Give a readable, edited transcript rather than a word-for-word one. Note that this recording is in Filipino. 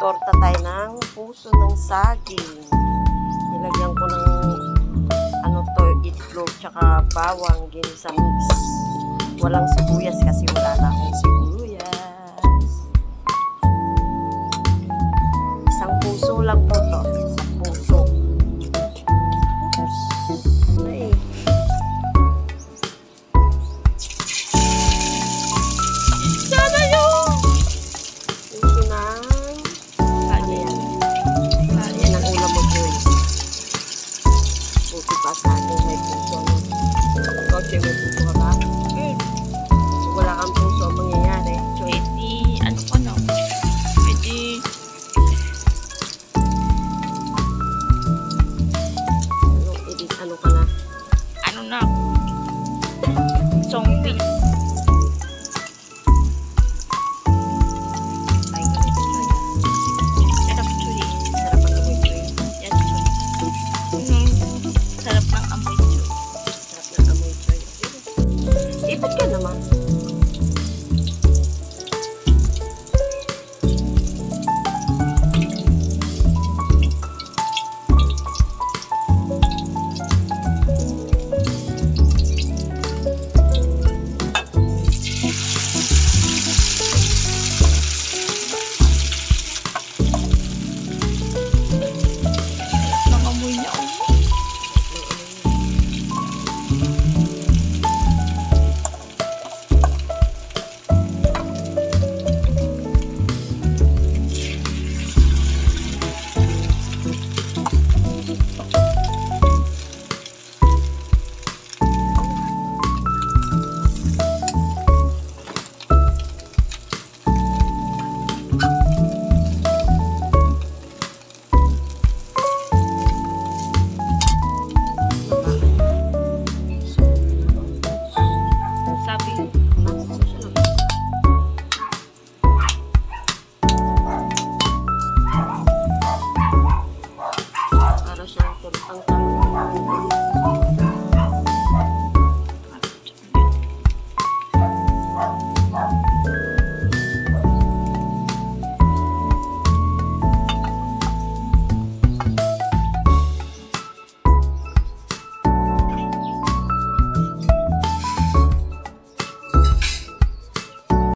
Torta tayo ng puso ng saging. Nilagyan ko ng itlog tsaka bawang, ginisa mix. Walang sibuyas kasi wala na akong sibuyas. Isang puso lang po to. Isang puso. Oops. Ay. Sana yun! Puso ng saging. Yan ang ulam mo, Joy. Puso pa sa akin, may puso. Ikaw, Joy, may puso ka ba? Kung wala kang puso, ang mangyayari, Joy. Ano ko no? Pwede. Ano ka na? Ano na ako? Zombie. Ay, ganito Joy. Sarap Joy. Sarap ang amoy, Joy. Yan Joy. Sarap ng amoy Joy. Sarap ng amoy, Joy. Ipot ka naman. Ng amoy niya. Sabi, Para siyang ang